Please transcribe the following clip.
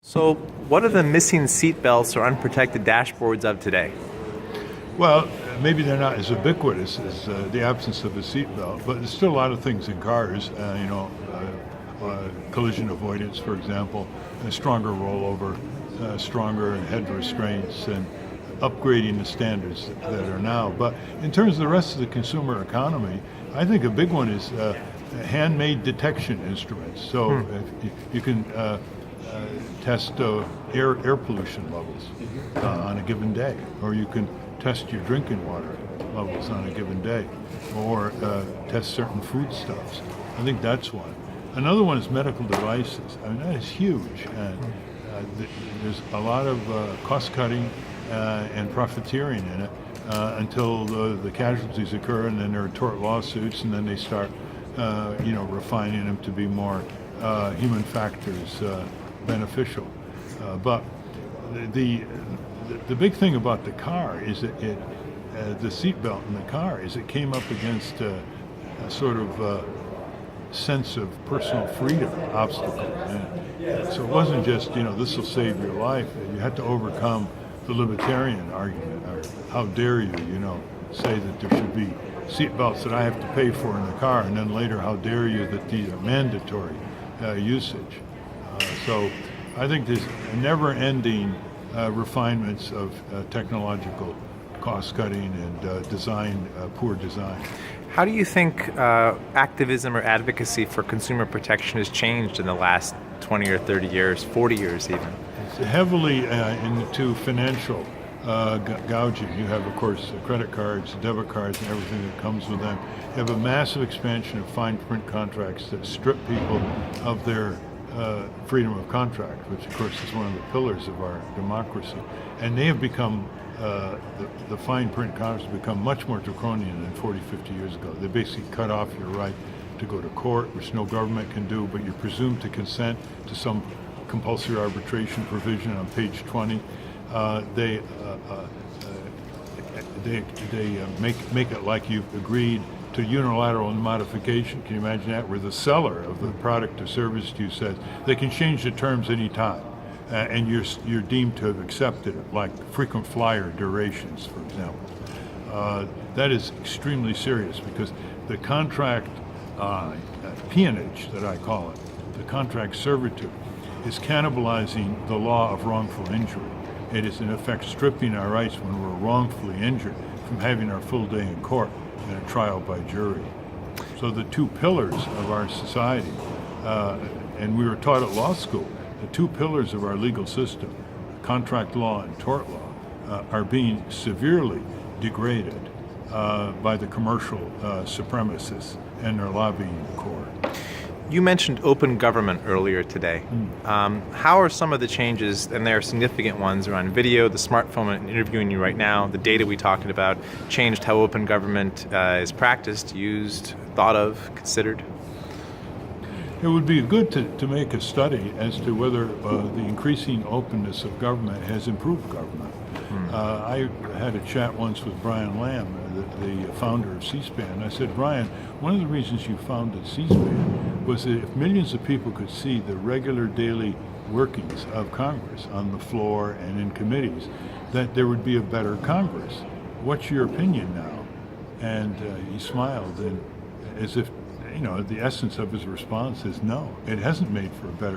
So, what are the missing seatbelts or unprotected dashboards of today? Well, maybe they're not as ubiquitous as the absence of a seatbelt, but there's still a lot of things in cars, collision avoidance, for example, a stronger rollover, stronger head restraints, and upgrading the standards that are now. But in terms of the rest of the consumer economy, I think a big one is handmade detection instruments. So if you can test air pollution levels on a given day, or you can test your drinking water levels on a given day, or test certain foodstuffs. I think that's one. Another one is medical devices. I mean, that is huge. And there's a lot of cost cutting and profiteering in it until the casualties occur, and then there are tort lawsuits, and then they start refining them to be more human factors beneficial. But the big thing about the car is that the seatbelt in the car is it came up against a sort of sense of personal freedom obstacle. And so it wasn't just, this will save your life. You had to overcome the libertarian argument, or how dare you, say that there should be seatbelts that I have to pay for in the car, and then later, how dare you that these are mandatory usage. So I think there's never-ending refinements of technological cost-cutting and poor design. How do you think activism or advocacy for consumer protection has changed in the last 20 or 30 years, 40 years even? It's heavily into financial gouging. You have, of course, credit cards, debit cards, and everything that comes with them. You have a massive expansion of fine print contracts that strip people of their freedom of contract, which, of course, is one of the pillars of our democracy. And they have become the fine print contracts have become much more draconian than 40, 50 years ago. They basically cut off your right to go to court, which no government can do, but you're presumed to consent to some compulsory arbitration provision on page 20. They make it like you've agreed to unilateral modification. Can you imagine that? Where the seller of the product or service to you says they can change the terms any time. And you're deemed to have accepted it, like frequent flyer durations, for example. That is extremely serious, because the contract peonage, that I call it, the contract servitude, is cannibalizing the law of wrongful injury. It is in effect stripping our rights when we're wrongfully injured from having our full day in court and a trial by jury. So the two pillars of our society, and we were taught at law school, the two pillars of our legal system, contract law and tort law, are being severely degraded by the commercial supremacists and their lobbying corps. You mentioned open government earlier today. How are some of the changes, and there are significant ones around video, the smartphone I'm interviewing you right now, the data we talked about, changed how open government is practiced, used, thought of, considered? It would be good to make a study as to whether the increasing openness of government has improved government. I had a chat once with Brian Lamb, the founder of C-SPAN. I said, Brian, one of the reasons you founded C-SPAN was that if millions of people could see the regular daily workings of Congress on the floor and in committees, that there would be a better Congress. What's your opinion now? And he smiled, and as if the essence of his response is no, it hasn't made for a better